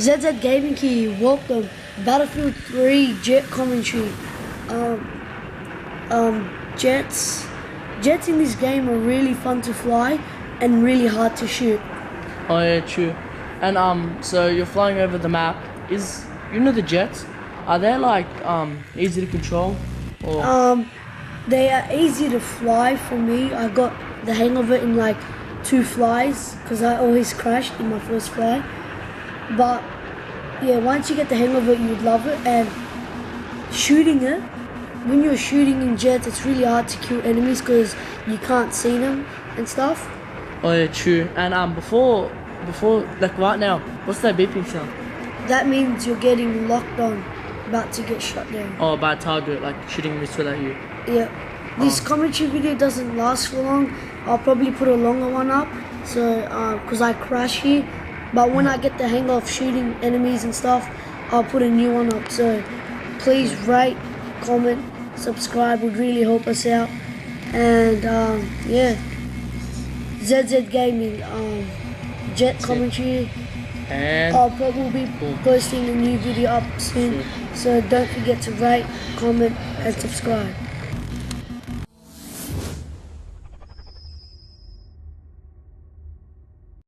ZZ Gaming here, welcome. Battlefield 3 jet commentary. Jets in this game are really fun to fly and really hard to shoot. Oh yeah, true. And so you're flying over the map. The jets? Are they like easy to control? Or They are easy to fly for me. I got the hang of it in like 2 flies because I always crashed in my first fly. But yeah, once you get the hang of it, you would love it. And shooting it, when you're shooting in jets, it's really hard to kill enemies because you can't see them and stuff. Oh yeah, true. And before like right now, what's that beeping sound? That means you're getting locked on, about to get shot down. Oh, by a target, like shooting a missile at you. Yeah. This commentary video doesn't last for long. I'll probably put a longer one up, so because I crash here. But when I get the hang of shooting enemies and stuff, I'll put a new one up. So please rate, comment, subscribe would really help us out. And yeah, ZZ Gaming jet commentary. And I'll probably be posting a new video up soon. So don't forget to rate, comment and subscribe.